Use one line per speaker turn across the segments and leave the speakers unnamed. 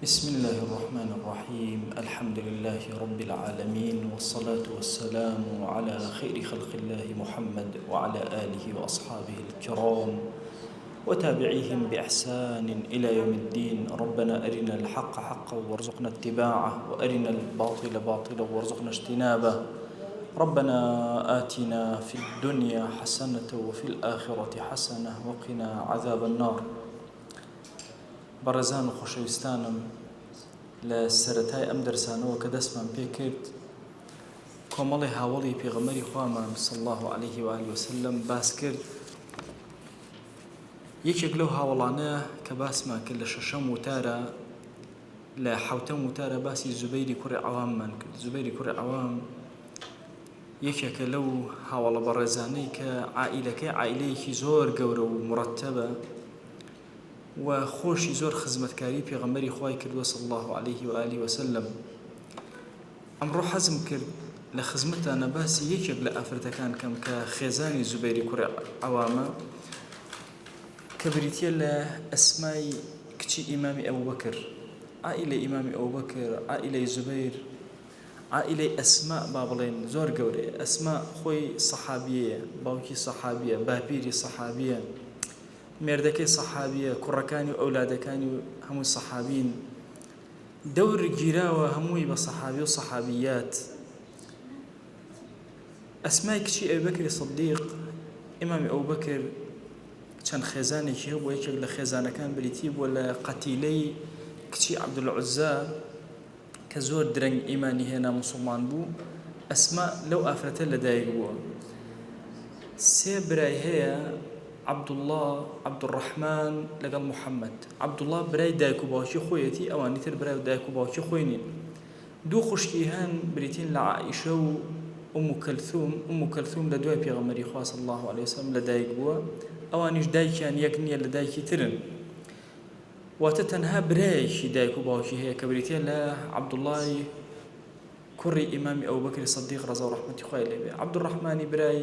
بسم الله الرحمن الرحيم. الحمد لله رب العالمين، والصلاة والسلام على خير خلق الله محمد وعلى آله وأصحابه الكرام وتابعيهم بإحسان إلى يوم الدين. ربنا أرنا الحق حقا وارزقنا اتباعه، وأرنا الباطل باطلا وارزقنا اجتنابه. ربنا آتنا في الدنيا حسنة وفي الآخرة حسنة وقنا عذاب النار. بەڕێزان و خۆشەویستانم، لە سەرەتای ئەم دەرسانەوە کە دەستمان پێ کرد کۆمەڵی هاوڵی پێغەمبەری خوامان صلی الله عليه و آله وسلم باس کرد. یەکێک لەو هاوڵانەیە کە باسمان کرد لە شەشەم وتارە، لە حەوتەم وتارە باسی زوبەیری کوڕی عەواممان کرد. زوبەیری کوڕی عەوام یەکێکە لەو هاوڵە بەڕێزانەی کە عائیلەکەی عائیلەیەکی زۆر گەورە و مرەتەبە و خۆشی زۆر خزمەتکاری پێغەمبەری خوای کردووە صلی الله عليه و آله وسلم. ئەمڕۆ حەزم کرد لە خزمەتانە باسی یەکێک لە ئافرەتەکان کەم کە خێزانی زوبەیری کوڕی عەوامە، کە بریتیە لە ئەسمای کچی ئیمامی ئەبوبەکر، عائیلەی ئیمامی ئەبوبەکر، عائیلەی زوبەیر، عائیلەی ئەسما با بڵێن زۆر گەورەیە. ئەسما خۆی سەحابیەیە، باوکی سەحابیە، باپیری سەحابیە، مێردەکەی سەحابیە، کوڕەکانی و ئەولادەکانی و هەمووی سەحابین، دەور گیراوە هەمووی بە سەحابی و سەحابیات. ئەسمای کچی ئەبوبەکری سیدیق، ئیمامی ئەبوبەکر چەند خێزانێکی هەبوو. یەکێک لە خێزانەکان بریتی بووە لە قەتیلەی کچی عەبدولعوزا کە زۆر درەنگ ئیمانی هێنا، موسڵمان بوو. ئەسما لەو ئافرەتە لەدایک بووە. سێ برای هەیە: عەبدوڵڵا، عەبدوڕەحمان لەگەڵ موحەممەد. عەبدوڵڵا برای دایک و باوکی خۆیەتی، ئەوانی تر برای دایک و باوکی خۆی نین. دوو خوشکی هەن بریتین لە عائیشە و ئوم کەلثوم. ئوم کەلثوم لە دوای پێغەمبەری خوا صلی الله عليه وسلم لەدایک بووە، ئەوانیش دایکیان یەک نییە، لە دایکی ترن. واتە تەنها برایەکی دایک و باوکی هەیە کە بریتە لە عەبدوڵڵای کوڕی ئیمامی ئەبوبەکری سیدیق ڕەزا و ڕەحمەتی خوای لێ بێ. عەبدوڕەحمانی برای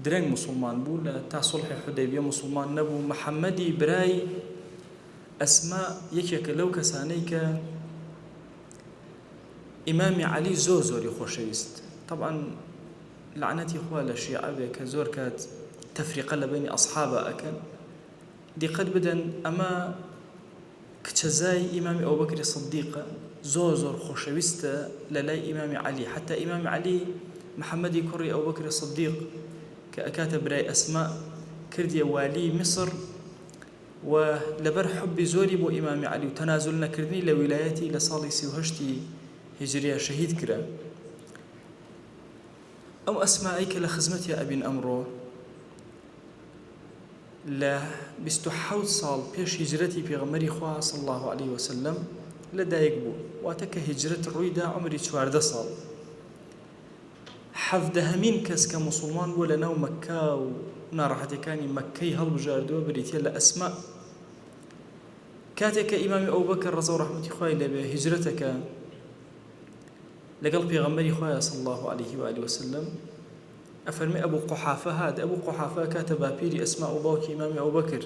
درەنگ مسلمان بوو، لە تا سوڵحی حودەیبیە مسلمان نەبوو. محەممەدی برای ئەسما یەکێکە لەو کەسانەی کە ئیمامی عەلی زۆر زۆری خۆشەویست. طبعاً لعنەتی خوا لە شیعە بێ کە زۆر کات تەفریقە لە بینی ئەصحابە ئەکەن. دیقەت بدەن، ئەمە کچەزای ئیمامی ئەبوبەکری سیدیقە، زۆر زۆر خۆشەویستە لە لای ئیمامی عەلی. حتا ئیمامی عەلی محەممەدی کوڕی ئەبوبەکری سیدیق کە ئەکاتە برای ئەسما کردیە والی میسر، و لەبەر حوبی زۆری بۆ ئیمامی عەلی و تەنازل نەکردنی لە ویلایەتی لە ساڵی 38 هیجریە شەهید کرا. ئەو ئەسمایی کە لە خزمەتی ئەبین ئەمڕۆ لە 27 ساڵ پێش هیجرەتی پێغەمبەری خوا صلی الله عليه وسلم لەدایک بوو. واتە کە هیجرەت ڕوویدا عمری 14 ساڵ. حەڤدەهەمین کەس کە موسڵمان بووە لە ناو مەککە و ناڕەحەتیەکانی مەککەی هەڵبژاردووە بریتیە لە ئەسما. کاتێک کە ئیمامی ئەبوبەکر ڕەزا و ڕەحمەتی خوای لێ بێ هیجرەتەکە لەگەڵ پێغەمبەری خوایە صلی الله عليه و آله وسلم، ئەفەرمێ ئەبوو قوحافە هات. ئەبوو قوحافە کاتە باپیری ئەسما و باوکی ئیمامی ئەبوبەکر،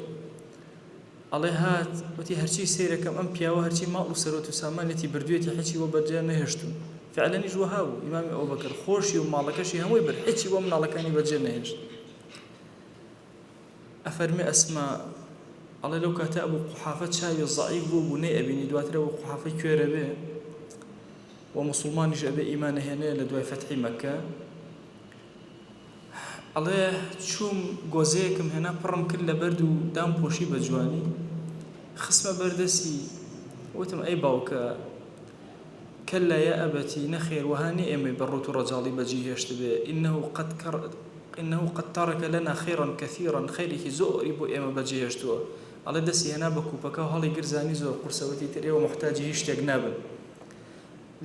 ئەڵێ هات، وتی هەرچی سەیرەکەم ئەم پیاوە هەرچی ماڵ و سەرۆت و سامانێتی بردوێتی حیچی وە بەجێ نەهێشتم. فعلەنیش وەها بوو. ئیمامی ئەبوبەکر خۆشی و ماڵەکەشی هەمووی برد، حیچی بۆ مناڵەکانی بەجێ نەهێشت. ئەفەرمێ ئەسما، ئەڵێ لەو کاتە ئەبوو قوحافە چاوی زەعیف بوو بوو نەیئەبینی، دواتر ئەبوو قوحافە کوێرە بێ و موسڵمانیش ئەبێ ئیمانە هێنێ لە دوای فەتحی مەککە. ئەڵێ چووم گۆزەیەکم هێنا پڕم کرد لە بەرد و دام پۆشی بە جوانی، خستمە بەردەسی، وتم ئەی باوکە، کەلا یا ئەبەتی، نەخێر وەها نییە ئێمەی بەڕوت و ڕەجاڵی بەجێ هێشت بێ. ئینەهو قەد تەرەکە لەنا خەیڕەن کەثیڕەن، خەیرێکی زۆری بۆ ئێمە بەجێ هێشتووە. ئەڵێ دەستی هێنا بە کوپەکە و هەڵی گرزانی زۆر قورسەوەتی تر ئێوە موحتاجی هیچ شتێک نابن.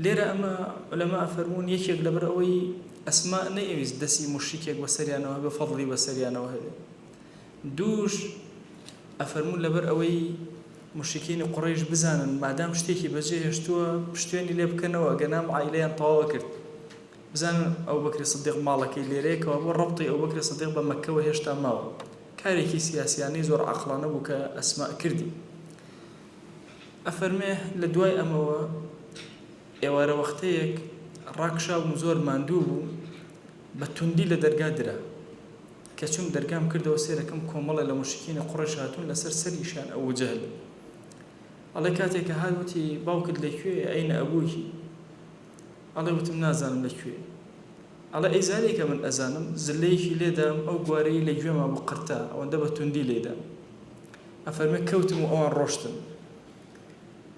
لێرە ئەمە عولەما ئەفەرموون یەکێک لەبەر ئەوەی ئەسما نەیەویست دەستی مشریکێک بەسەریانەوە هەبێ، فەضڵی بەسەریانەوە هەبێ. دووش ئەفەرموون لەبەر ئەوەی مشرکینی قوڕەیش بزانن مادام شتێکی بەجێ هێشتووە پشتێنی لێ بکەنەوە، گەنام عائیلەیان تەواوە کرد. بزانن ئەبوبەکری سیدیق ماڵەکەی لێرەیەکەوە بۆ ڕەبطی ئەبوبەکری سیدیق بە مەککەوە هێشتا ماوە. کارێکی سیاسیانەی زۆر عەقڵانە بوو کە ئەسما کردی. ئەفەرمێ لە دوای ئەمەوە ئێوارە وەختەیەک ڕاکشاوم زۆر ماندوو بوو بە توندی لە دەرگا درا کە چوم دەرگام کردەوە سێرەکەم کۆمەڵە لە مشکینە قوڕەش هاتوون لەسەر سەریشان ئەوە جەهل ئەڵێ کاتێک کە هاتوتی باوکت لەکوێ ئەینە ئەبووکی ئەڵێ وتم نازانم لەکوێ ئەڵێ ئەیزانێکە من ئەزانم زلەیەکی لێدام ئەو گوارەی لە گوێما بوو قرتا ئەوەندە بە توندی لێدام ئەفەرمێ کەوتم و ئەوان ڕۆشتن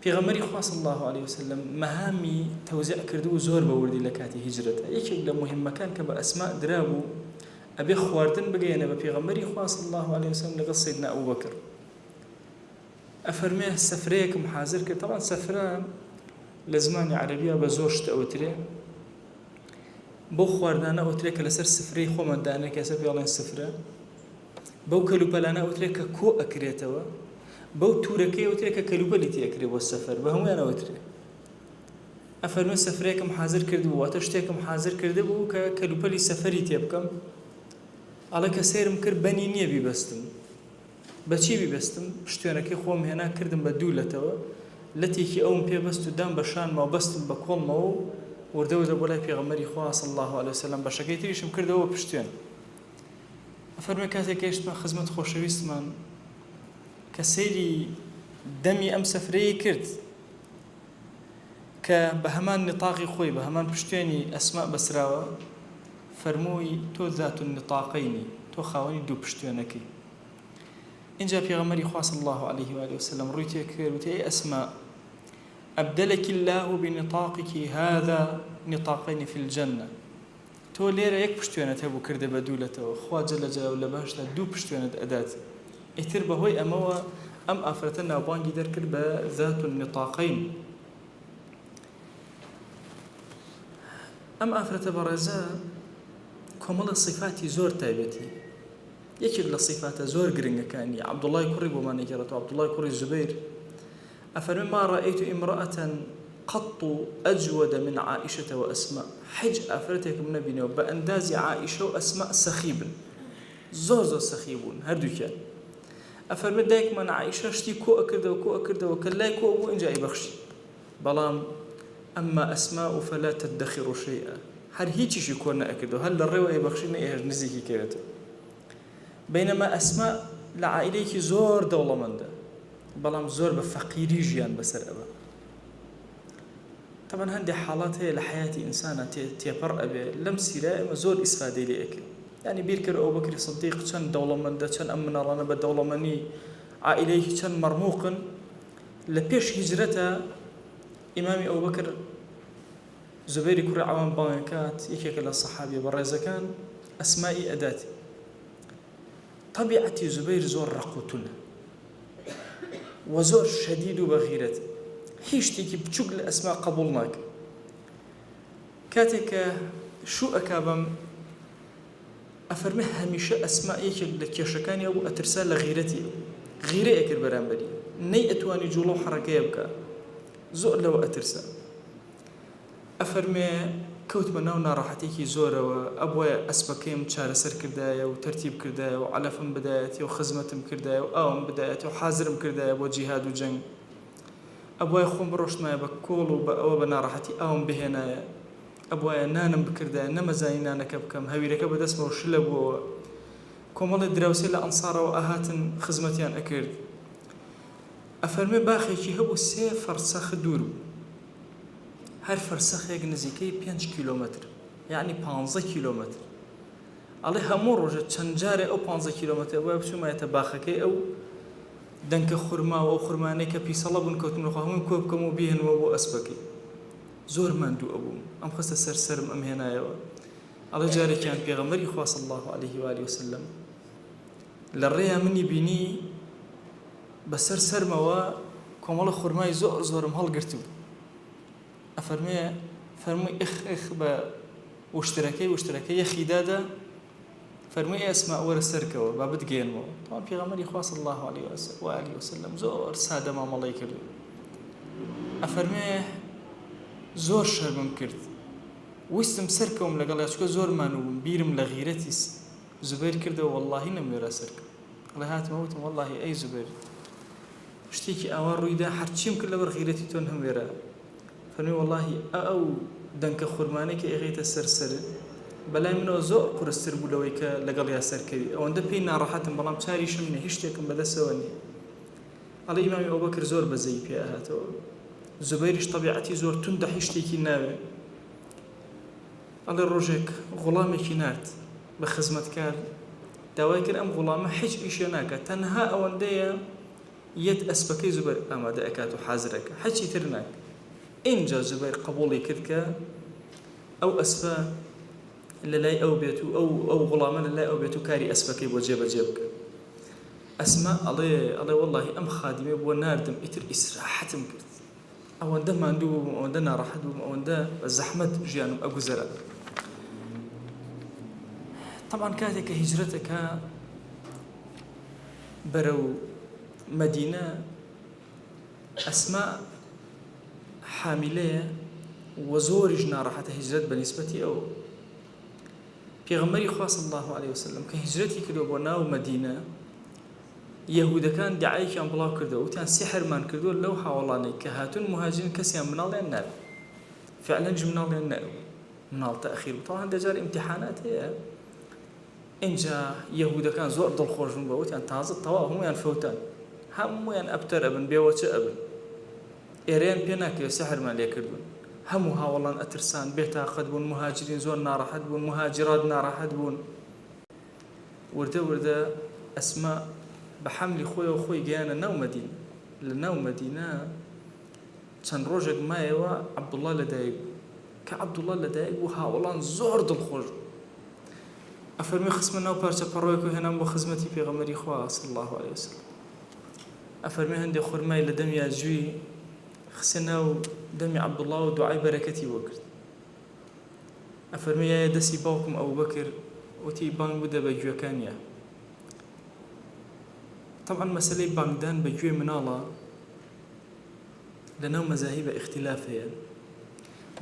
پێغەمبەری خوا صلی الله عليه وسلم مەهامی تەوزیع کردو و زۆر بەوردی لە کاتی هیجرەتە یەکێک لە مهمەکان کە بە ئەسما درابوو ئەبێ خواردن بگەێنە بە پێغەمبەری خوا صلی الله عليه وسلم لەگەڵ سەیدنا ئەبوبەکر ئەفەرمێ سەفرەیەکم حازر کرد طبعا سەفرە لە زمانی عەرەبیە بە زۆر شتە ئەوترێ بۆ خواردانە ئەوترێ کە لەسەر سفرەی خۆمەندانە کەسە پێڵێن سفرە بەو کەلوپەلانە ئەوترێ کە کۆ ئەکرێتەوە بەو تورەکەی ئەوترێ کە کەلوپەلی تێکرێ بۆ سەفەر بە هەمویان ئەوترێ ئەفەرمێ سەفرەیەکم حازر کردبوو واتە شتێکم حازر کرده بوو کە کەلوپەلی سەفەری تێ بکەم ئەڵێ کە سێرم کرد بەنی نییە بیبەستم بەچی بیبەستم شتێنەکەی خۆم هێنا کردم بە دوولەتەوە لەتێکی ئەوم پێبەست و دام بەشانمەوە بەستم بە کۆڵمەوە وردەوردە بۆ لای پێغەمبەری خوا صلی الله عليه وسلم بەشەکەی تریشم کردەوە پشتێن ئەفەرمێ کاتێک گەیشتمە خزمەت خۆشەویستمان کە سەیری دەمی ئەم سەفرەیە کرد کە بە هەمان نطاقی خۆی بە هەمان پشتێنی ئەسما بەسراوە فەرمووی تۆ ذات النطاقینی تۆ خاوەنی دوو پشتێنەکەی اینجا پێغەمبەری خوا صلی الله عليه و آله وسلم ڕووی تێ کرد وتی ئەی ئەسما أبدلك الله بنطاقك هذا نطاقين في الجنة تۆ لێرە یەک پشتێنت هەبوو کردە بە دوولەتەوە خوا جەل جەلاوه لە بەهەشتا دوو پشتێنت ئەدات ئیتر بەهۆی ئەمەوە ئەم ئافرەتە ناوبانگی دەرکرد بە ذات النطاقین ئەم ئافرەتە بەڕێزە کۆمەڵە صفاتی زۆر تایبەتی یەکێک لە صفاتە زۆر گرنگەکانی عەبدوڵڵای کوڕی بۆمان نەگەڕێتەوە عەبدوڵڵای کوڕی زوبەیر أفرمي ما رأيت امرأة قط أجود من عائشة وأسماء حج أفرتك من نبينا بأنداز عائشة وأسماء سخيبا زور سخيبون هردو كان أفرمي دايك من عائشة شتي كو أكرده وكلاي كو أبو إن جاي بخشي بلام أما أسماء فلا تدخر شيئا هل هيتي شي كونا أكرده هل الروا يبخشي نيهج نزيكي كيرته بينما أسماء لعائليك زور دولة من ده بەڵام زۆر بە فەقیری ژیان بەسەر ئەوە طبعا هەندێک حاڵات هەیە لە حیاتی ئینسانە تێپەڕ ئەبێ لەم سیرای ئەمە زۆر ئیسفادەی لێ ئەکرد یعنی بیرکرد ئەبوبەکری سیدیق چەند دەوڵەمەندە چەند ئەم مناڵانە بە دەوڵەمەندی عائیلەیەکی چەند مەرمووقن لە پێش هیجرەتە ئیمامی ئەبوبەکر زوبەیری کوڕی عەوام باوێن کات یەکێکە لە سەحابیە بەڕێزەکان ئەسمائی ئەداتی طەبیعەتی زوبەیر زۆر ڕەقوتونە وزور شديد وبغيرة هیشتێکی بچووک لە ئەسما قبول ناکە کاتێک کە شو ئەکابم ئەفەرمێ هەمیشە ئەسما یەکێک لە کێشەکانی بوو ئەترسا لە غیرەتی غیرە ئەکرد بەرامبەری نەی ئەتوانی جوڵە و حەرەکەیە بکە زۆر لەوە ئەترسا ئەفەرمێ کەوتمە ناو ناڕەحەتێکی زۆرەوە ئەبوایە ئەسپەکەیم چارەسەر کردایە و تەرتیب کردایە و عەلەفم بدایەتی و خزمەتم کردایە و ئاوم بدایەتی و حازرم کردایە بۆ جیهاد و جەنگ ئەبوایە خۆم بڕۆشتمایە بە کۆڵ و بە ئەوە بە ناڕەحەتی ئاوم بهێنایە ئەبوایە نانم بکردایە نەمەزانی نانەکە بکەم هەویرەکە بەدەستمەوە شلە بووەوە کۆمەڵی دراوسێ لە ئەنسارەوە ئاهاتن خزمەتیان ئەکرد ئەفەرمێ باخێکی هەبوو 3 فەرسەخ دوور بوو هەر فەرسەخێک نزیکەی 5 کیلۆمەتر یعنی 15 کیلۆمەتر ئەڵێ هەموو ڕۆژە چەند جارێ ئەو 15 کیلۆمەتر بۆیە بچوومایەتە باخەکەی ئەو دەنکە خورما و ئەو خورمانەی کە پیسەڵە بوون کەوتمەخوا هەمووی کۆ بکەم و بێنەوە بۆ ئەسپەکەی زۆر ماندوو ئەبووم ئەم خستە سەرسەرم ئەم هێنایەوە ئەڵێ جارێکیان پێغەمبەری خوا صلی الله عليه و آله وسلم لە ڕێیا منی بینی بەسەر سەرمەوە کۆمەڵە خورمای زۆرم هەڵگرتووە فەرمووی ئخ بە وشترەکەی یەخیدادا فەرمووی ئەسما وەرە سەرکەوە با بتگەێنمەوە تاوان پێغەمبەری خوا صلی الله عليه و آله وسلم زۆر سادە مامەڵەی کردو ئەفەرمێ زۆر شەرمم کرد ویستم سەرکەوم لەگەڵ چکە زۆر مانووبووم بیرم لە غیرەتی زوبەیر کردەوە وەڵڵاهی نەموێرا سەرکەم ئەڵێ هاتمە وتم وەڵڵاهی ئەی زوبەیر شتێکی ئاوا ڕوویدا هەرچیم کرد لەبەر غیرەتی تۆ هەموێرە فەرمی وەڵاهی ئەو دەنکە خورمانەی کە ئێغێتە سەرسەر بەلای منەوە زۆر قورستر بوو لەوەی کە لەگەڵ یا سەرکەوی ئەوەندە پێی ناڕەحەتم بەڵام چاریشم نییە هیچ شتێکم بەدەستەوە نییە ئەڵێ ئیمامی ئەوبەکر زۆر بەزەی پێ هاتەوە زوبەیریش تەبیعەتی زۆر توندە هیچ شتێکی ناوێ ئەڵێ ڕۆژێک غوڵامێکی نارد بە خزمەتکار داوای کرد ئەم غوڵامە هیچ ئیشە ناکات تەنها ئەوەندەیە یەت ئەسپەکەی زوبەر ئامادە ئەکات و حازرەکە هەچی تر ناکات اینجا زوبەیر قبوڵی کرد کە ئەو ئەسپە لەلای ئەو بێت و ئەو غوڵامە لەلای ئەو بێت و کاری ئەسپەکەی بۆ جێبەجێ بکە ئەسما ئەڵێ وەڵاهی ئەم خادمێ بۆ ناردم ئیتر ئیسراحەتم کرد ئەوەندە ماندوو بووم ئەوەندە ناڕەحەت بووم ئەوەندە بە زەحمەت ژیانم ئەگوزەرە طبعا کاتێک کە هیجرەتەکە بەرەو مەدینە ئەسما حاملەیە و زۆریش ناڕەحەتە هیجرەت بەنسبەتی ئەو پێغەمبەری خوا صلی الله عليه وسلم کە هیجرەتی کردو بۆ ناو مەدینە یەهودەکان دعایەکیان بڵاو کردەوە وتیان سحرمان کردووە لەو هاوڵانەی کە هاتوون مهاجرین کەسیان مناڵیان ناوێ فعلا مناڵیان ناوێ مناڵ تەخیر بوو هەندێک جار ئیمتیحانات هەیە اینجا یەهودەکان زۆر دڵخۆش بوون بە وتیان تازە تەواو هەموویان فەوتان هەموویان ئەبتەر ئەبن بێوەچە ئەبن ئێرەیان پێ ناکەوێت سحرمان لێ کردوون هەموو هاوڵان ئەترسان بێتاقەت بوون مهاجرین زۆر ناڕەحەت بوون مهاجرات ناڕەحەت بوون وردە وردە ئەسما بە حەملی خۆیەوە خۆی گەیانە ناو مەدینە لە ناو مەدینە چەند ڕۆژێک مایەوە عەبدوڵڵا لەدایک بوو کە عەبدوڵڵا لەدایک بوو هاوڵان زۆر دڵخۆش ئەفەرمی خستمە ناو پارچە پەڕۆیەک و هێنام بۆ خزمەتی پێغەمبەری خوا صلی الله عليه وسلم ئەفەرمی هەندێک خورمای لە دەمیا جووی خستە ناو دەمی عەبدوڵڵا و دوعای بەرەکەتی بۆ کرد ئەفەرمی یایە دەستی باوکم ئەبوبەکر وتی بانگ بدە بە گوێکانیە طبعا مەسەلەی بانگدان بە گوێ مناڵە لەناو مەزاهیبە اختلاف هەیە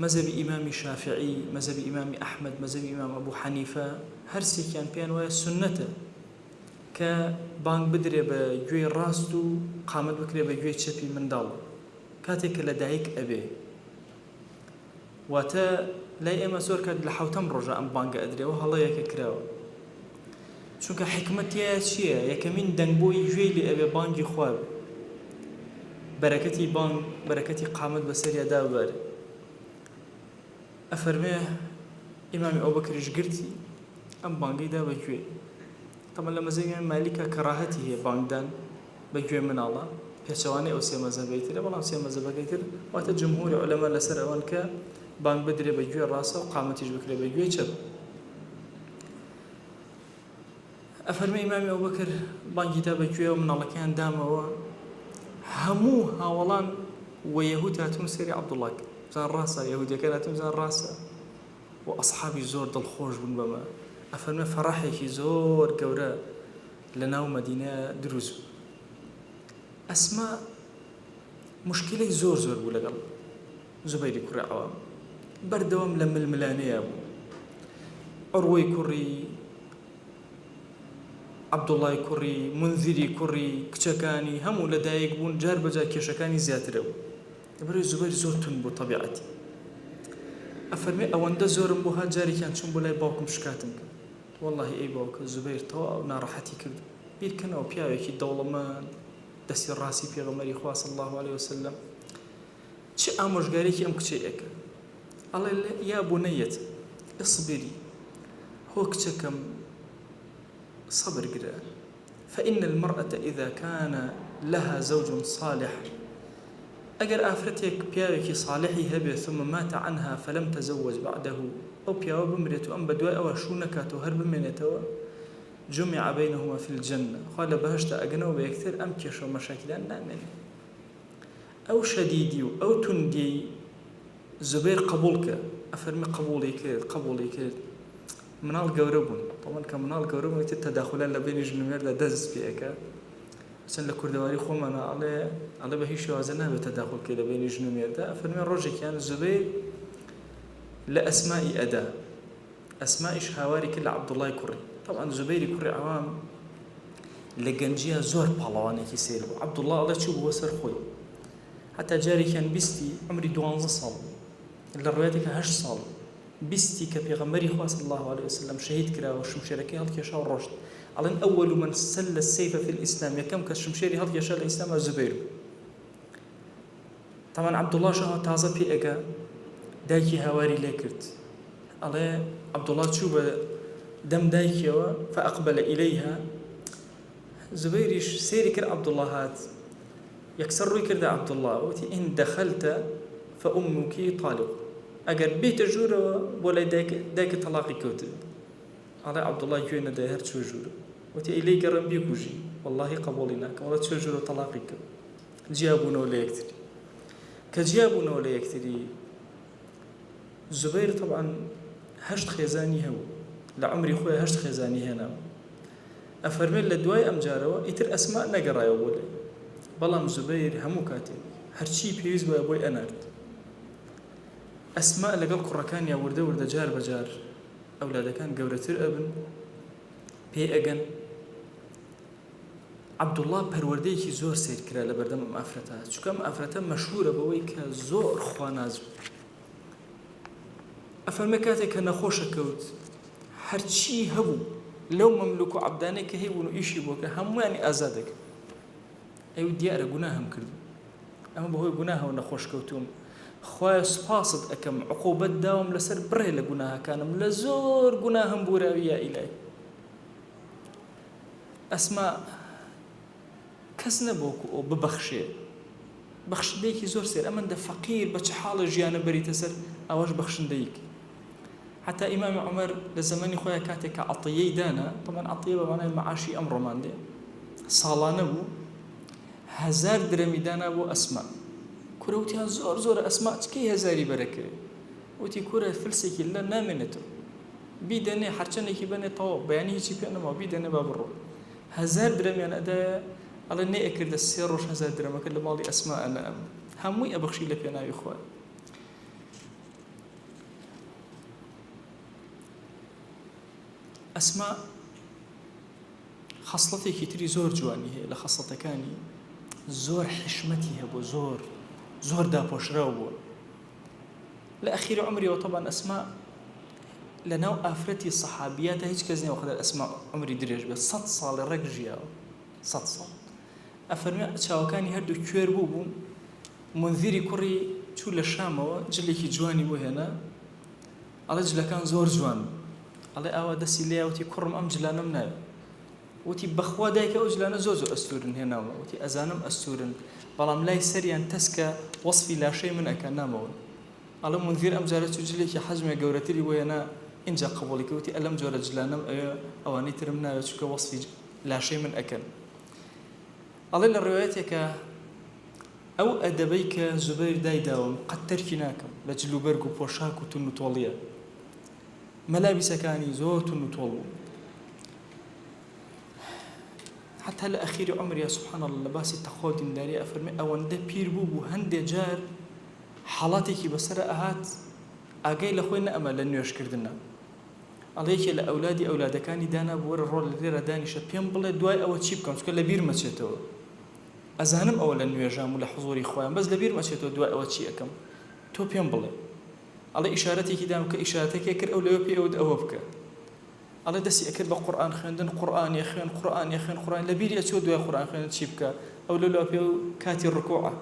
مەذهبی ئیمامی شافعی مەذهبی ئیمامی ئەحمەد مەذهبی ئیمام ئەبوو حەنیفە هەر سێکیان پێیان وایە سنەتە کە بانگ بدرێ بە گوێی ڕاست و قامت بکرێ بە گوێی چەپی منداڵ کاتێک کە لە دایک ئەبێ واتە لای ئێمە زۆر کات لە حوتەم ڕۆژە ئەم بانگە ئەدرێەوە هەڵەیەکە کراوە چونکە حکمەتیە چییە یەکەمین دەنگبۆی گوێی لێ ئەبێ بانگی خوا بێ بەرەکەتی بانگ بەرەکەتی قامت بەسەریا دابارێ ئەفەرمێ ئیمامی ئەوبەکریش گرتی ئەم بانگەی دا بە گوێ طبعا لە مەذهبی مالیکە کەڕاهەتی هەیە بانگدان بە گوێ مناڵە پێچەوانەی ئەو سێ مەذهبەی ترە بەڵام سێ مەذهبەکەی تر واتە جمهوری عولەما لەسەر ئەوەن کە بانگ بدرێ بە گوێ ڕاستە و قامەتیش بکرێ بە گوێ چەپ ئەفەرمێ ئیمامی ئەوبەکر بانگی دا بە گوێ و مناڵەکەیان دامەوە هەموو هاوڵان و یەهود هاتوون سێری عەبدوڵڵا کرد بزان ڕاستە یەهودیەکان هاتوون بزان ڕاستە و ئەسحابی زۆر دڵخۆش بوون بەمە ئەفەرمێ فەڕەحێکی زۆر گەورە لە ناو مەدینە دروست بوو ئەسما مشکلەی زۆر بوو لەگەڵ زوبەیری کوڕی عەوام بەردەوام لە ململانەیە بوو عوروەی کوڕی عەبدوڵڵای کوڕی منذیری کوڕی کچەکانی هەموو لەدایک بوون جار بەجار کێشەکانی زیاترە بوو لەبەرەوەی زوبەیر زۆر تون بوو تەبیعەتی ئەفەرمێ ئەوەندە زۆرم بۆ هات جارێکیان چوون بۆ لای باوکم شکاتم کرد وەڵڵاهی ئەی باوکە زوبەیر تەواو ناڕەحەتی کرد بیرکەنەوە پیاوێکی دەوڵەمەند دەستی ڕاستی پێغەمبەری خوا صلی الله عليه وسلم چه ئامۆژگارێکی ئەم کچەی ئەکە ئەڵێ یا بونەیەت اصبری هۆ کچەکەم صبر قرأ فإن المرأة إذا كان لها زوج صالح أجر آفرتك بياوك صالحي هبه ثم مات عنها فلم تزوج بعده أو بياو بمريت أم بدواء أو شونكات وهرب منته جمع بينهما في الجنة قال بهشت أجنو بيكثر أم كيشو مشاكل نامن أو شديدي أو تندي زبير قبولك أفرمي قبولي كرد منال قوربون طبعا كمنال قوربون التداخلات لبين جنومير لدز بيئك مثلا لكردواري خومنا على بهي شوازنا بتداخل كده بين جنومير ده أفرمي الرجل كان زبير لأسماء أداء أسماء هواري كل عبد الله كري طبعا زبير كري عوام لە گەنجیە زۆر پاڵەوانێکی سێر بوو. عەبدوڵڵا ئەڵێ چوو بووە سەر خۆی، حتا جارێکیان بیستی عمری 12 ساڵ لە ڕوایەتێکە 8 ساڵ بیستی کە پێغەمبەری خوا صلی الله عليه وسلم شەهید کراوە، شمشێرەکەی هەڵکێشا و ڕۆشت. ئەڵێن ئەوەل من سەل السەیف فی الئیسلام، یەکەم کە شمشێری هەڵکێشا لە ئیسلامە زوبەیر بوو. تەمان عەبدوڵڵا شەها تازە پێ ئەگا، دایکی هاواری لێ کرد. ئەڵێ عەبدوڵڵا چوو بە دەم دایکیەوە فەئەقبەلە ئیلەیها، زوبەیریش سێری کرد عەبدوڵڵا هات، یەکسەر ڕووی کردە عەبدوڵڵا وتی ئین دەخەلتە فەئوموکی طالیق، ئەگەر بێتە ژوورەوە بۆ لای دایکت تەلاقی کەوتت. ئەڵێ عەبدوڵڵا گوێ نەدای هەر چوە ژوورە، وتی ئەی گەڕێم بیکوژی، وەڵڵاهی قەبوڵی ناکەم. وەڵا چوە ژوورە تەلاقی کرد. جیابوونەوە لە یەکتری، کە جیابوونەوە لە یەکتری زوبەیر طبعاً 8 خێزانی هەبوو، لە عمری خۆی 8 خێزانی هێناوە. ئەفەرمێت لە دوای ئەم جارەوە ئیتر ئەسما نەگەڕایەوە بۆ لێ، بەڵام زوبەیر هەموو کاتێک هەرچی پێویست بووە بۆی ئەنارد. ئەسما لەگەڵ کوڕەکانیان وردە جار بەجار ئەولادەکان گەورەتر ئەبن پێ ئەگەن. عەبدوڵڵا پەروەردەیەکی زۆر سیر کرا لە بەردەم ئەم ئافرەتە، چونکە ئەم ئافرەتە مەشهورە بەوەی کە زۆر خواناز بوو. ئەفەرمێ کاتێک کە نەخۆشە کەوت، هەرچی هەبوو لەو مەملوک و عەبدانەی کە هەیبوون و ئیشی بووە کە هەموویانی ئازادەکرد. ئەو دیارە گوناهم کردو، ئەمە بەهۆی گوناهەوە نەخۆش کەوتوم، خوایە سوپاست ئەکەم، عقوبەت داوم لەسەر بڕێ لە گوناهەکانم، لە زۆر گوناهم بوراوی یا ئیلای. ئەسما کەس نەبووکو ئەو ببەخشێ، بەخشندەیەکی زۆر سێر، ئەمەندە فەقیر بە چ حاڵە ژیانە بەریتە سەر ئەوەش بەخشندەیەکی. حتى ئیمامی عومەر لە زەمانی خۆیان کاتێک کە عەطیەی دانا، طبعاً عەطیە بە مانای مەعاشی ئەمڕۆمان دێ، ساڵانە بوو 1000 درەمی دانا بۆ ئەسما. کورە وتیان زۆر زۆرە، ئەسما چکەی 1000 بەرەکەوێ؟ وتی کورە فلسێکی لە نامێنێتەوە، بیدەنێ هەرچەندێکی بەنێتەوە، بەیانی هیچی پێ نەماوە، بیدەنێ با بڕۆ. 1000 درەمیان ئەدایە، ئەڵێ نەئەکردە 3 ڕۆژ 1000 درەمەکە لە ماڵی ئەسما ئەنە ئەم هەمووی ئەبەخشی لە پێناوی خوا. ئەسما خەسڵەتێکی تری زۆر جوانی هەیە لە خەسڵەتەکانی، زۆر حشمەتی هەبوو، زۆر داپۆشراو بووە. لە ئەخیری عمریەوە طبعاً ئەسما لە ناو ئافرەتی سەحابیاتە هیچ کەس نەیە وەخەدە ئەسما عمری درێژ بێت، 100 ساڵی ڕێک ژیاوە، 100 ساڵ. ئەفەرمێ چاوەکانی هەردوو کوێر بوو، منذیری کوڕی چوو لە شامەوە جلێکی جوانی بۆ هێنا، ئەڵێ جلەکان زۆر جوان، ئەڵێ ئاوا دەستی لێ، وتی کوڕم ئەم جلانەم ناوێت، وتی بەخوا دایکە ئەو جلانە زۆر ئەستورن هێناوە، وتی ئەزانم ئەستورن، بەڵام لای سەریان تەسکە وەصفی لاشەی من ئەکە نامەوە. ئەڵێ منذیر ئەم جارە چوو جلێکی حەجمێ گەورەتری بۆ هێنا، اینجا قبوڵی کە، وتی ئەلەم جۆرە جلانەم ئەوانەی ترم ناوێت چونکە وەصفی لاشەی من ئەکەن. ئەڵێ لە ڕێوایەتێکە ئەو ئەدەبەی کە زوبەیر دایداوم قەت تەرکی ناکەم لە جلوبەرگ و پۆشاک و تون و تۆڵیە، مەلابیسەکانی زۆر تون و تۆڵ بوو. حتى لە ئەخیری عمریە سبحان الله لە باسی تەخۆ دینداری ئەفەرمێ ئەوەندە پیر بوو هەندێ جار حاڵاتێکی بەسەرە ئەهات ئاگای لە خۆی نەئەمە لە نوێژکردنە. ئەڵێکێ لە ئەولادەکانی دانا بووە ڕۆ لە لێرە دانیشە، پێم بڵێ دوای ئەوە چی بکەم، چونکە لە بیر مەچێتەوە، ئەزانم ئەوە لە نوێژام و لە حوزوری خۆیان، بەس لە بیر مەچێتەوە دوای ئەوە چی ئەەکەم، تۆ پێم بڵێ. ئەڵێ ئیشارەتێکی دام کە ئیشارەتێکی کرد، ئەو لەوە پێ ئەوە بکە. ئەڵێ دەستی ئەکرد بە قورئان خوێندن، قورئان لە بیری ئەچۆ دوای قورئان خوێندن چی بکە، ئەو لەوە پێ کاتی ڕکوعە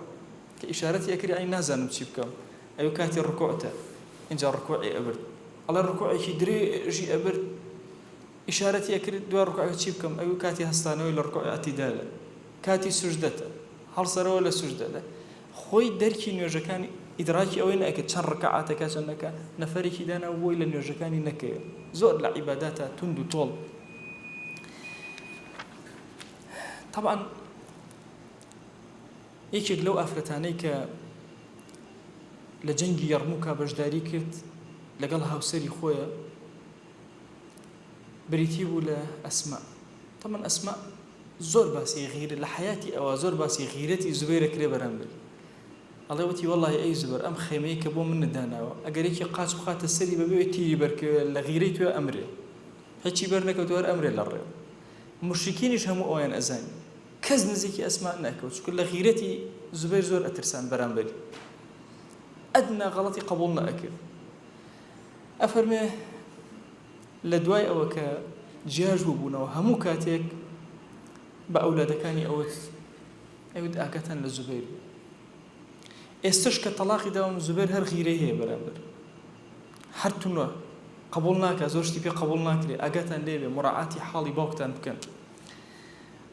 کە ئیشارەتی ئەکرد، ئەی نازانم چی بکەم، ئەو کاتی ڕکوعتە، اینجا ڕکوعی ئەبرد. ئەڵێ ڕکوعێکی درێژی ئەبرد، ئیشارەتی ئەکرد دوای ڕکوعەکە چی بکەم، ئەو کاتی هەستانەوەی لە ڕکوع ئەتیدالە، کاتی سوژدەتە، هەڵسەرەوە لە سوژدەدە. خۆی دەرکی نوێژەکانی ئیدراکی ئەوەی نەکرد چەند ڕکعاتەکە چەندەکە، نەفەرێکی دانا بۆی لە نوێژەکانی نەکەوێ، زۆر لە عیباداتە تند و تۆڵ. طبعاً یەکێک لەو ئافرەتانەی کە لە جەنگی یەرموکا بەشداری کرد لەگەڵ هاوسەری خۆیە، بریتی بوو لە ئەسما. طبعاً ئەسما زۆر باسی غیرە لە حیاتی ئەوە، زۆر باسی غیرەتی زوبەیرە کرێ بەرامبەر. ئەڵێ وتی وەڵڵاهی ئەی زوبەر، ئەم خێمەیە کە بۆ من نەداناوە، ئەگەر یەکی قاچ بخاتە سەری بەبێ تیری بەرکەوێ لە غیرەی توێ ئەمرێ، هیچی بەر نەکەوتوە هەر ئەمرێ لە ڕێوە. مشرکینیش هەموو ئەویان ئەزانی کەس نزیکی ئەسما ناکەوت چونکە لە غیرەتی زوبەیر زۆر ئەترسان بەرامبەری ئەدنا غەڵەتی قبوڵ نەئەکرد ئەفەرمێ لە دوای ئەوە کە جیاژ بووبوونەوە هەموو کاتێک بە ئەولادەکانی ئەوت ئاگاتان لە زوبەیر ئێستش کە تەلاقی داوام زوبەیر هەر غیرەی هەیە بەرامبەر هەر تونوە قبول ناکە زۆر شتی پێ قبول ناکرێ ئاگاتان لێبێ مراعاتی حاڵی باوکتان بکەن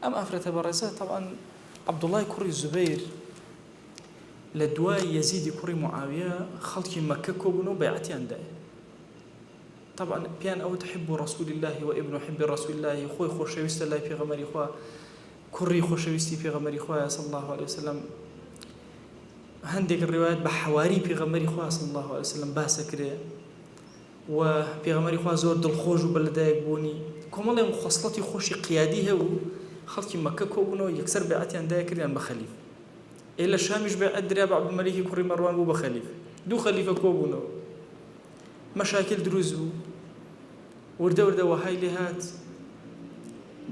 ئەم ئافرەتە بەڕێزە طبعا عەبدوڵای کوڕی زوبەیر لە دوای یەزیدی کوڕی معاویە خەڵکی مەکە کۆبوونەوە بەیعەتیان دایە طبعا بيان أو تحب رسول الله وابن حب رسول الله خوي خوشويست الله في غمر إخوة كري خوشويستي في غمر إخوة صلى الله عليه وسلم هندك الروايات بحواري في غمر إخوة صلى الله عليه وسلم باسكري وفي غمر إخوة زور دل خوج وبلدايك بوني كم الله مخصلتي خوشي قيادي هو خلقي مكة كوبنو يكسر بيعتي عن دايك ريان بخليف إلا شامش بيعت درياب عبد الملك كري مروان بو بخليف دو خليفة كوبنو مشاكل دروزو وردە وهاي لهات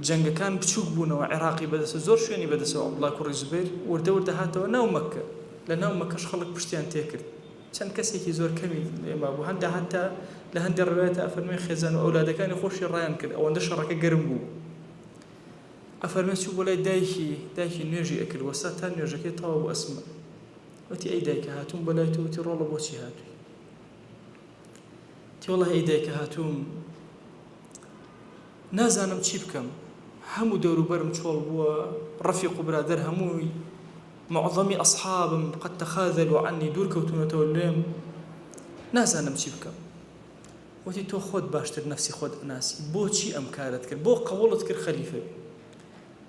جنگ كان بچوك بوونەوە عێراقی بەدەسە زۆر شوێنی بەدەسەوە عەبدوڵای کوڕی زوبەیر وردە هاتەوە ناو مەکە لە ناو مەکەش خەڵک پشتیان تێکرد چەند کەسێکی زۆر کەمی لێما بوو هەندە هەتا لە هەندێک ڕوایەتە ئەفەرمێ خێزان و ئەولادەکانی خۆشی ڕایان کرد ئەوەندە شەڕەکە گەرم بوو ئەفەرمێ چوو بۆ لای دایکی نوێژی ئەکرد وەستا تا نوێژەکەی تەواو بوو ئەسمە وتی ئەی دایکە هاتووم بە لای تۆ وتی ڕۆڵە بۆچی هاتووی تی وەڵڵاهی ئەی دایکە هاتووم نازانم چی بکەم هەموو دەوروبەرم چۆڵ بووە ڕەفیق و برادەر هەمووی معظەمی ئەصحابم قەد تەخاذەلوا عنی دوور کەوتونەتەوە لێم نازانم چی بکەم وتی تۆ خۆت باشتر نەفسی خۆت بناسی بۆچی ئەم کارت کرد بۆ قبوڵت کرد خەلیفە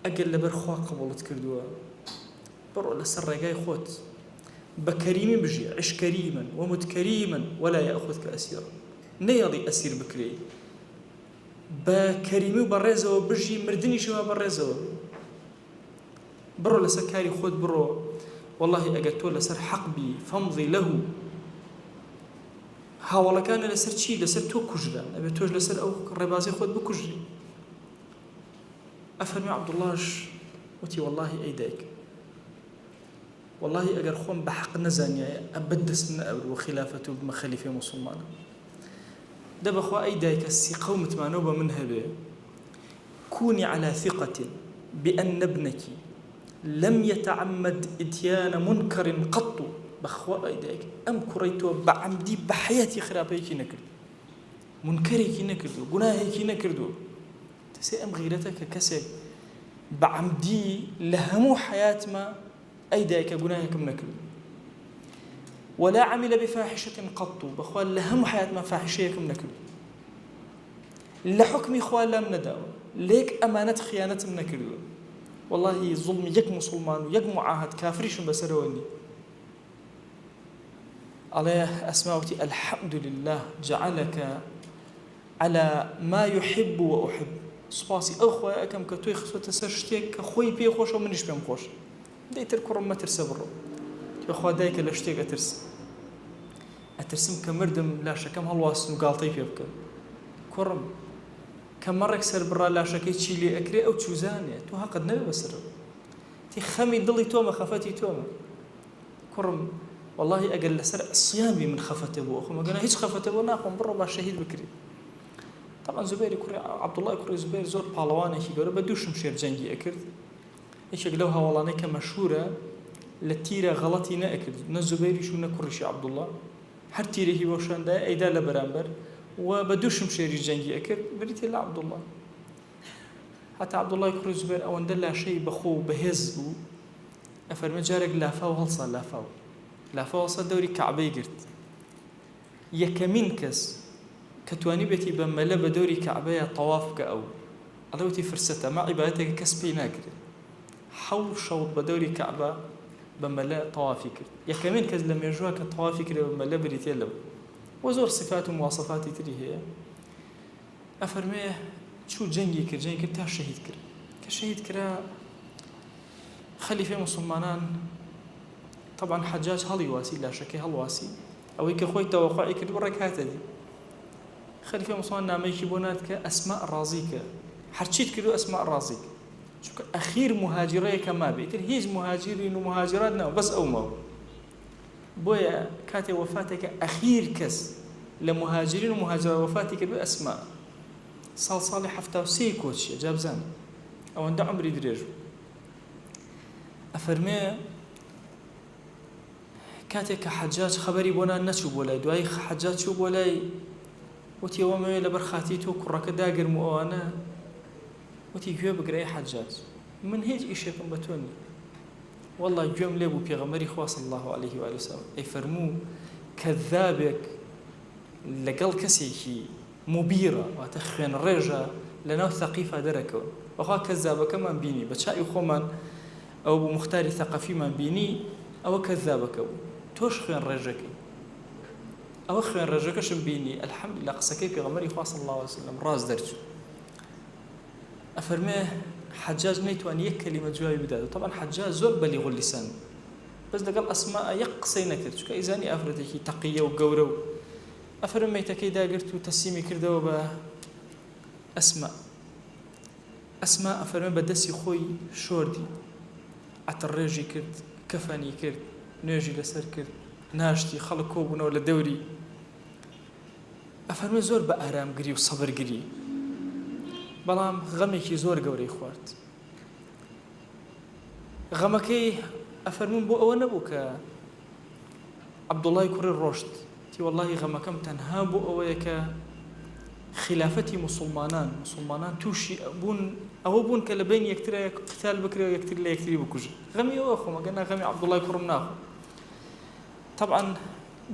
ئەگەر لەبەر خوا قبوڵت کردووە بڕۆ لەسەر ڕێگای خۆت بە کەریمی بژی عش کەریمن ومت کەریمن ولا یەأخذکە ئەسیرا نەیەڵی ئەسیر بکرێ بە کەریمی و بەڕێزەوە بژی مردنیشەوە بەڕێزەوە بڕۆ لەسەر کاری خۆت بڕۆ واللهی ئەگەر تۆ لەسەر حەق بی فەمضی لەهو هاوڵەکانە لەسەر چی لەسەر تۆ کوژران ئەبێت تۆش لەسەر ئەو ڕێبازی خۆت بکوژی ئەفەرمی عەبدوڵاش وتی واللهی ئەی دایک واللهی ئەگەر خۆم بە حەق نەزانیایە ئەبەد دەست نەئەبرد و خلافەت و بمە خەلیفەی موسڵمانە دبخوا أي دايك الثقة ومتمانو بمن هبه كوني على ثقة بأن ابنك لم يتعمد إتيان منكر قط بخوا أي دايك أم كريتو بعمدي بحياتي خرابيكي نكرد منكريكي نكردو قناهيكي نكردو تسي أم غيرتك كسب بعمدي لهمو حياة ما أي دايك قناهيكم نكردو ولا عمل بفاحشة قط بخوال لهم حياة ما فاحشيكم نكرو لحكم إخوان لم نداو ليك أمانة خيانة من نكرو والله ظلم يك مسلمان ويك معاهد كافريش بسروني عليه أسماوتي الحمد لله جعلك على ما يحب وأحب سباسي أخوة أكم كتوي خسوة تسرشتك خوي بي خوش ومنش بيم خوش ديتر كرم ما ترسبرو أخوة دايك لشتيك أترسم كمردم لا شكم هالواس نقالطي في بك كرم كم مرة كسر برا لا شكي تشيلي أكري أو تشوزاني تو هقد نبي بسر تي خمي ضلي توما خفتي توما كرم والله أقل لسر صيامي من خفته أبو أخو ما قلنا هيش خفته أبو ناقم برا با شهيد بكري طبعا زبير كوري عبد الله كوري زبير زور بالوانه كي قالوا بدوش مشير جنگي أكرد إيش قالوها والله كمشهورة لتيرة غلطي نأكد نزبيري شو نكرشي عبد الله هر تيره هي وشان ده أيدا لبرامبر وبدوش مشيري جنگي أكد بريت الله عبد الله حتى عبد الله يكرر زبير أو ندلع شيء بخو بهز أفرمي جارك لافاو هلصا لافاو هلصا دوري كعبي قرت يكمين كس كتواني بيتي بملا بدوري كعبي طواف كأو ألوتي فرسته ما عبادتك كسبي ناكر حول شوط بدوري كعبة بملا طوافي كرت يكمين كز لم يجوا كطوافي كرت بملا بريتي له وزور صفات ومواصفات تري هي أفرميه شو جنگي كر تا شهيد كر كشهيد كرا خليفة مسلمان طبعا حجاج هالواسي لا شك هالواسي أو هيك خوي توقعي كر بركات دي خليفة مسلمان نامي كيبونات كأسماء رازيكة هەرچیت کردو ئەسما ڕازی چونکە ئەخیر مهاجرەیەکە ما بێتتر هیچ مهاجرین و مهاجرات نەوە بەس ئەومەوە بۆیە کاتێ وەفاتێکە ئەخیر کەس لە مهاجرین و مهاجرات وەفاتی کردو ئەسما ساڵی 73 کۆچیە جابزان ئەوەندە عمری درێژ ئەفەرمێ کاتێک کە حەجاج خەبەری بۆنان نەچوو بۆ لای دوای حەجاج چوو بۆ لای وتی ئەوە مەوێ لەبەر خاتی تۆ کوڕەکە داگرم و ئەوانە وتی گوێ بگرەی حەجاج من هیچ ئیشێکم بە تۆ نییە والله گوێم لێ بوو پێغەمبەری خوا صلی الله عليه و آله وسلم ئەی فەرموو کەذابێک لەگەڵ کەسێکی مبیرە واتە خوێن ڕێژە لەناو ثەقیفە دەرەکەوە بەخوا کەذابەکەمان بینی بە چاوی خۆمان ئەو بوو مختاری ثەقەفیمان بینی ئەوە کەذابەکە بوو تۆش خوێن ڕێژەکەی ئەوە خوێن ڕێژەکەشم بینی الحەمدولله قسەکەی پێغەمبەری خوا صلی الله عليه وسلم ڕاست دەرچوو ئەفەرمێ حەجاج نەیتوانی یەک کەلیمە جوابی بدات طبعا حەجاج زۆر بەلیغ اللیسان بەس لەگەڵ ئەسما یەک قسەی نەکرد چونکە ئیزانی ئافرەتێکی تەقیە و گەورە و ئەفەرمێ مەیتەکەی داگرت و تەسلیمی کردەوە بە ئەسما ئەفەرمێ بە دەستی خۆی شۆردی عەتر ڕێژی کرد کەفەنی کرد نوێژی لەسەر کرد ناشتی خەڵک کۆبوونەوە لە دەوری ئەفەرمێ زۆر بە ئارامگری و سەبرگری بەڵام غەمێکی زۆر گەورەی خوارد غەمەکەی ئەفەرمون بۆ ئەوە نەبوو کە عەبدوڵای کوڕی ڕۆشت تی وەڵڵاهی غەمەکەم تەنها بۆ ئەوەیە کە خلافەتی مسلمانان تووشی ئەوە بوون کە لە بین یەکترە قتال بکرێ یەکتر لە یەکتری بکوژن غەمی ئەوە خۆمەگەنا غەمی عەبدوڵای کوڕم ناخۆ طبعا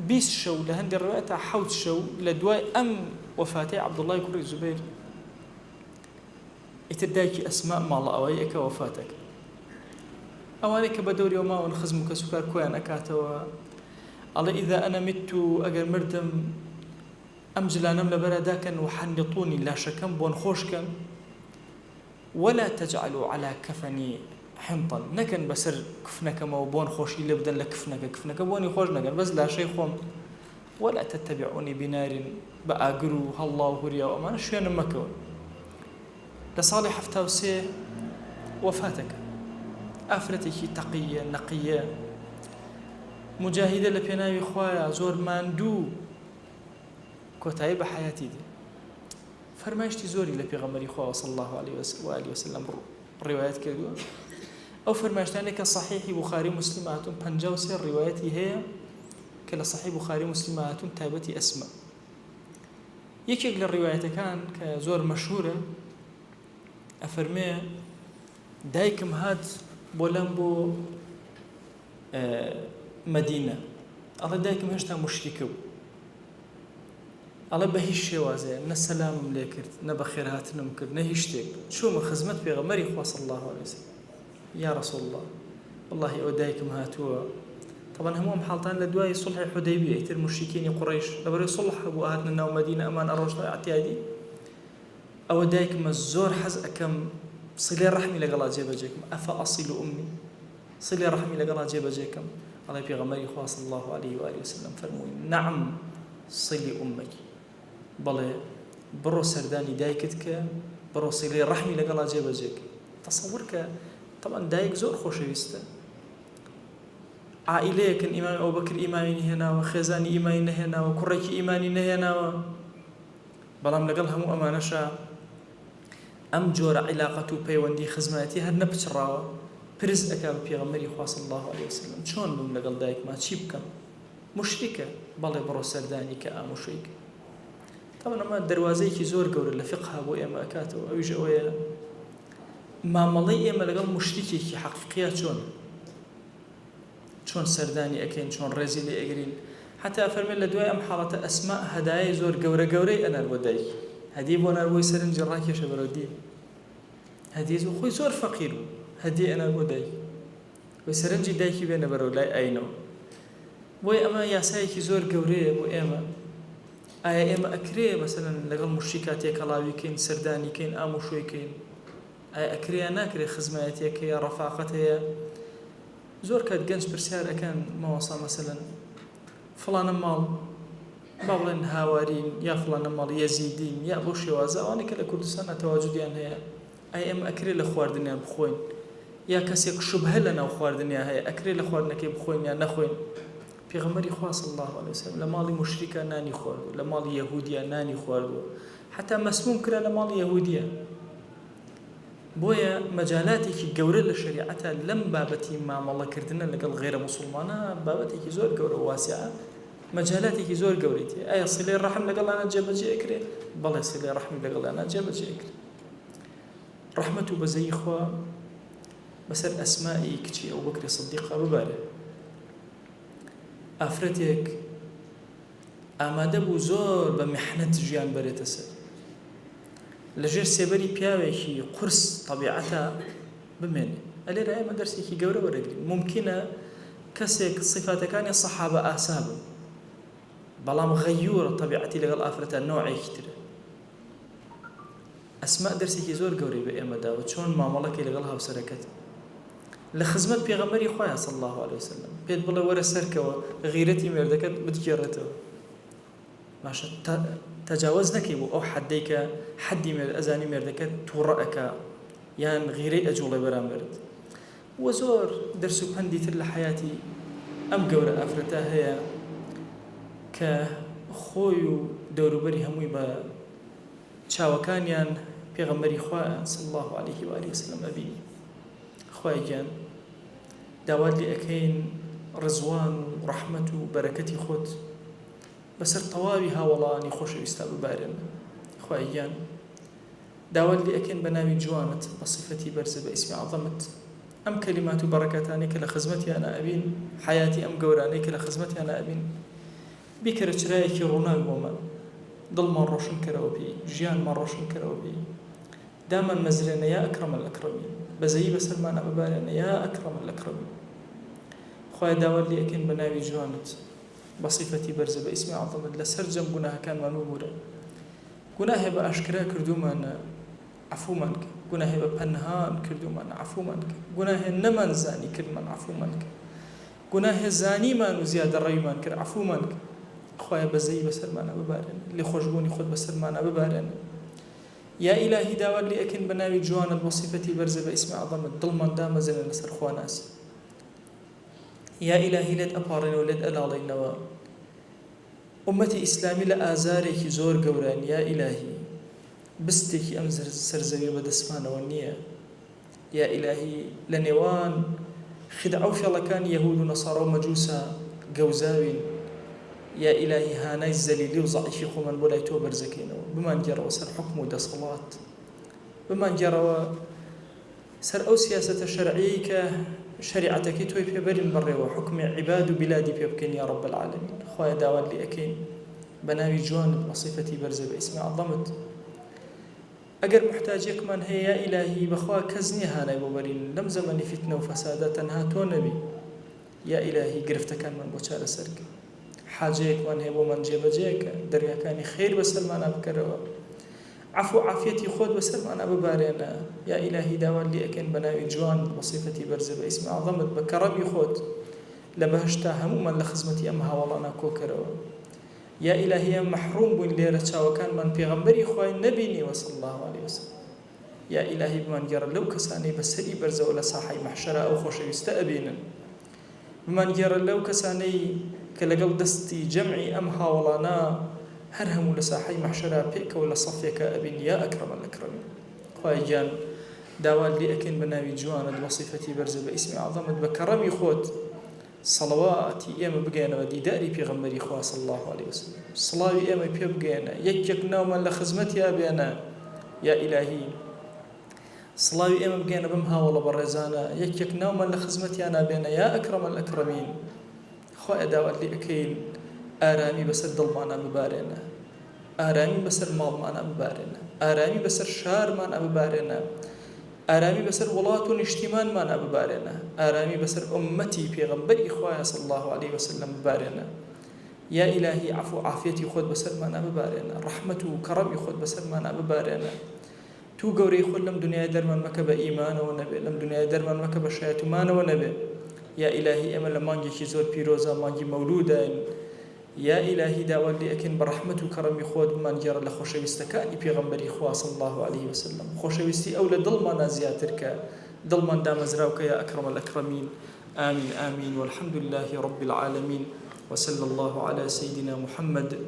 20 شەو لە هەندێک ڕوایەتە 7 شەو لە دوای ئەم وەفاتەی عەبدوڵای کوڕی زوبەیر ئیتر دایکی ئەسما ماڵە ئەوەی ئەکە وەفاتەکە ئەوانەی کە بە دەوریەوە ماون خزم و کەسوکار کۆیان ئەکاتەوە ئەڵێ ئیذا ئەنە متو ئەگەر مردم ئەم جلانەم لەبەرە داکەن و حەنیطونی لاشەکەم بۆن خۆشکەن ولا تجعلوا على كفني حنطا نەکەن بەسەر کفنەکەمەوە بۆن خۆشی لێ بدەن لە کفنەکە بۆنی خۆش نەکەن بەس لاشەی خۆم ولا تتبعوني بنار بە ئاگر و هەڵڵا و هوریا و ئەمانە شوێنم مەکەون لە ساڵی 73 وەفاتەکە ئافرەتێکی تەقیە نەقیە مجاهیدە لە پێناوی خوایە زۆر ماندوو کۆتایی بە حیاتی دێ فەرمایشتی زۆری لە پێغەمبەری خوا صلی الله عليه و سلم ڕیوایەت کردووە ئەو فەرمایشتانێک کە صحیحی بوخاری مسلم هاتوون 53 ڕیوایەتی هەیە کە لە صحیح بوخاری مسلم هاتوون تایبەتی ئەسما یەکێک لە ڕیوایەتەکان کە زۆر مەشهورە ئەفەرمێ دایکم هات بۆلام بۆ مەدینە ئەڵێ دایکم هێشتا موشریکە بوو ئەڵێ بە هیچ شێوازەیە نە سەلامم لێ کرد نە بە خێرهاتنم کرد نە هیچ شتێک چوومە خزمەت پێغەمبەری خوا صلی الله عليه وسلم یا رسول الله والله ئەوە دایکم هاتووە طبعا هەموو ئەم حاڵتان لە دوای سڵحی حودەیبیە ئیتر موشریکینی قوڕەیش لەبەرەوەی سڵح بوو هاتنە ناو مەدینە ئەمان ئەڕۆژنەوەی ئەعتیادی ئەوە دایکمە زۆر حەز ئەکەم سلێ ڕەحمی لەگەڵا جێبەجێکم ئەفە ئەصیل ئومی سلێ ڕەحمی لەگەڵا جێبەجێکم ئەڵێ پێغەمبەری خوا صلی الله عليه و آله وسلم فەرمووی نعم صلی ئومەکی بەڵێ بڕۆ سەردانی دایکت کە بڕۆ سلێ ڕەحمی لەگەڵا جێبەجێک تەسەوور کە طبعا دایک زۆر خۆشەویستە عائلەیەکن ئیمامی ئەوبەکر ئیمانی نهێناوە خێزانی ئیمانی نەهێناوە کوڕێکی ئیمانی نەهێناوە بەڵام لەگەڵ هەموو ئەمانەشە ئەم جۆرە عیلاقەت و پەیوەندی خزمەتی هەر نەپچڕاوە پرس ئەکا بە پێغەمبەری خوا صلی الله عليه وسلم چۆن بم لەگەڵ دایکما چی بکەم مشریکە بەڵێ بڕۆ سەردانی کە ئاموشەیکە طبعا ئەمە دەواازەیەکی زۆر گەورە لە فقها بۆ ئێمە ئەکاتەوە ئەویش ئەوەیە مامەڵەی ئێمە لەگەڵ مشریکێکی حەقیقیە چۆن سەردانی ئەکەین چۆن ڕێزی لێ ئەگرین حتا فەرمێن لە دوای ئەم حاڵەتە ئەسما هەدایای زۆر گەورەی ئەنەر بۆ دایک هەدیە بۆ نەر بۆی سەرنجی ڕاکێشە بەرەو دی هەدیە خۆی زۆر فەقیر بوو هەدیە ئەنەر بۆ دایک بۆی سەرنجی دایکی بێنە بەرەو لای ئاینەوە بۆی ئەمە یاسایەکی زۆر گەورەیە بۆ ئێمە ئایا ئێمە ئەکرێ مەسەلەن لەگەڵ مشریکا تێکەڵاویکەین سەردانیکەین ئامۆژویکەین ئایا ئەکرێ یا ناکرێ خزمەتێک هەیە ڕەفاقەت هەیە زۆر کات گەنج پرسیار ئەکەن مەوەسا مەسەلەن فڵانە ماڵ با بڵێن هاوارین یا فڵانە ماڵ یەزیدین یا بۆ شێوازە ئەوانە کە لە کوردستان تەواجودیان هەیە ئەم ئەکرێ لە خواردنیان بخۆین یا کەسێک شوبهە لە ناو خواردنیان هەیە ئەکرێ لە خواردنەکەی بخۆین یا نەخۆین. پێغەمبەری خوا صلی الله علیه وسلم لە ماڵی موشریکە نانی خواردو، لە ماڵی یەهودیە نانی خواردو، حتا مەسموم کرا لە ماڵی یەهودیە. بۆیە مەجالاتێکی گەورە لە شریعەتە لەم بابەتی مامەڵەکردنە لەگەڵ غێرە موسڵمانە بابەتێکی زۆر گەورە واسعە، مەجالاتێکی زۆر گەورەیە. ئایا سیلەی ڕەحم لەگەڵانە جێبەجێ ئەکرێ؟ بەڵێ سیلەی ڕەحمی لەگەڵانە جێبەجێ ئەکرێ. ڕەحمەت و بەزەی خوا بەسەر ئەسمائی کچی ئەوبەکری سیدیقا ببارێ. ئافرەتێک ئامادە بوو زۆر بە میحنەت ژیان بەرێتە سەر، لەژێر سێبەری پیاوێکی قورس تەبیعەتە بمێنێ. ئەلێرە ئێمە دەرسێکی گەورە وەرەگرین. ممکنە کەسێک صفاتەکانی سەحابە ئاسا بن، بەڵام غەیوورە تەبیعەتی لەگەڵ ئافرەتە نۆعێکی ترە. ئەسما دەرسێکی زۆر گەورەی بە ئێمە داوە چۆن مامەڵەکەی لەگەڵ هاوسەرەکەت لە خزمەت پێغەمبەری خوایە صلی الله علیه وسلم پێت بڵێ وەرە سەرکەوە غیرەتی مێردەکەت بتگێڕێتەوە، ماشە تەجاوز نەکەی بۆ ئەو حەدەی کە حەدی ئەزانی مێردەکەت تووڕە ئەکا یان غیرەی ئەجوڵێ بەرامبەرت. وە زۆر دەرس و پەندی تر لە حەیاتی ئەم گەورە ئافرەتە هەیە کە خۆی و دەوروبەری هەمووی بە چاوەکانیان پێغەمبەری خوایە صلی الله علیه و آله وسلم ئەبینی. خوای گیان داوات لێ ئەکەین ڕزوان و ڕەحمەت و بەرەکەتی خۆت بەسەر تەواوی هاوڵانی خۆشەویستە ببارێن. خوای گیان داوات لێ ئەکەین بە ناوی جوانت بە صفەتی بەرزە بە ئیسمی عەظەمت ئەم کەلیمات و بەڕەکەتانەی کە لە خزمەتیانە ئەبین، حەیاتی ئەم گەورانەی کە لە خزمەتیانە ئەبین بیکەرە چرایەکی ڕووناک بۆمان، دڵمان ڕۆشن کەرەوە پێی، ژیانمان ڕۆشن کەرەوە پێی، دامان مەزرێنە یا ئەکرەمە الئەکرەمین، بەزەیی بەسەرمانە ببارێنە یا ئەکرەمە الئەکرەمین. خوای داوات لێ ئەکەین بە ناوی جوانت بە صفەتی بەرزە بە ئیسمی عەظەمت لەسەر جەم گوناهەکانمان ببورە. گوناهێ بە ئاشکرا کردومانە عەفومان کە، گوناهێ بە پەنهان کردومانە عەفومان کە، گوناهێ نەمانزانی کردمان عەفومان کە، گوناهێ زانیمان و زیادە ڕەویمان کرد عەفومان کە. خوایە بەزەیی بەسەرمانە ببارێنە، لێ خۆشبوونی خۆت بەسەرمانە ببارێنە. یا ئیلاهی داوات لێ ئەکەین بە ناوی جوانت بە صفەتی بەرزە بە ئیسمی عەظەمت دڵمان دامەزێنە لەسەر خواناسی. یا ئیلاهی لێت ئەپاڕێنەوە لێت ئەلاڵێنەوە ئومەتی ئیسلامی لە ئازارێکی زۆر گەوران. یا ئیلاهی بستێکی ئەم سەرزەویە بەدەستمانەوە نییە. یا ئیلاهی لە نێوان خدعە و فێڵەکانی یەهود و نەسارا و مەجووسە گەوزاوین. یا ئیلاهی هانای زەلیلی و زەعیفی خۆمان بۆ لای تۆ بەرزەکەینەوە، بمانگێڕەوە سەر حکم و دەسەڵات، بمانگێڕەوە سەر ئەو سیاسەتە شەرعیی کە شریعەتەکەی تۆی پێبەرین بڕێوە، حکمی عیباد و بیلادی پێ بکەین یا رب العالمین. خوایە داوات لێ ئەکەین بە ناوی جوانت بە صفەتی بەرزە بە ئیسمی عەظەمت ئەگەر محتاجێکمان هەیە یا ئیلاهی بەخوا کەس نییە هانای بۆ بەرین لەم زەمەنی فیتنە و فەسادە تەنها تۆ نەبی. یا ئیلاهی گرفتەکانمان بۆ چارەسەرکە، حاجەیەکمان هەیە بۆمان جێبەجێکە، دەریاکانی خێر بەسەرمانە بکەرەوە، عەفو و عافیەتی خۆت بەسەرمانە ببارێنە. یا ئیلاهی داوات لێ ئەکەین بە ناوی جوان بە صفەتی بەرزە بە ئیسمی عەظەمت بە کەڕەمی خۆت لە بەهشتا هەموومان لە خزمەتی ئەم هاوڵانە کۆکەرەوە. یا ئیلاهی ئەم مەحروم بووین لێرە چاوەکانمان پێغەمبەری خوای نەبینیوە صلی الله علیه وسلم. یا ئیلاهی بمانگێڕە لەو کەسانەی بەسەری بەرزەوە لە ساحەی مەحشەرە ئەو خۆشەویستە ئەبینن، بمانگێڕە لەو کەسانەی کە لەگەڵ دەستی جەمعی ئەم هاوڵانە هەر هەموو لە ساحەی مەحشەرە پێکەوە لە سەفێکە ئەبین یا ئەکرەمە الئەکرەمین. خوای گیان داوات لێ ئەکەین بە ناوی جوانت بە صفەتی بەرزە بە ئیسمی عەظەمت بە کەڕەمی خۆت سەڵەواتی ئێمە بگەێنەوە دیداری پێغەمبەری خوا صلی الله علیه وسلم، سڵاوی ئێمە پێ بگەێنە، یەک ناومان لە خزمەتیا بێنە. یا ئیلاهی سڵاوی ئێمە بگەێنە بەم هاوڵە بەڕێزانە، یەک ناومان لە خزمەتیان نابێنە یا ئەکرەمە الئەکرەمین. خوایە داوات لێ ئەکەین ئارامی بەسەر دڵمانە ببارێنە، ئارامی بەسەر ماڵمانە ببارێنە، ئارامی بەسەر شارمانە ببارێنە، ئارامی بەسەر وڵات و نیشتیمانمانە ببارێنە، ئارامی بەسەر ئومەتی پێغەمبەری خوایە صلی الله علیه وسلم ببارێنە. یا ئیلاهی عەفو و عافیەتی خۆت بەسەرمانە ببارێنە، ڕەحمەت و کەڕەمی خۆت بەسەرمانە ببارێنە. تو گەورەی خۆت لەم دنیای دەرمان مەکە بە ئیمانەوە نەبێ، لەم دنیای دەرمان مەکە بە شایەتومانەوە نەبێ. یا ئیلاهی ئێمە لە مانگێکی زۆر پیرۆزە، مانگی مەولودین، يا إلهي داوان لي أكن برحمة وكرم خود من جرى لخوشويستكاني بيغمبري خوا صلى الله عليه وسلم خوشويستي أولى ظلمنا زياترك ظلما دام زراوك يا أكرم الأكرمين آمين آمين والحمد لله رب العالمين وصلى الله على سيدنا محمد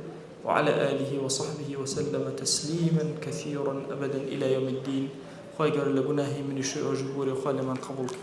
وعلى آله وصحبه وسلم تسليما كثيرا أبدا إلى يوم الدين خواهي قالوا لبناهي من الشيء وجبوري وخالي من قبولك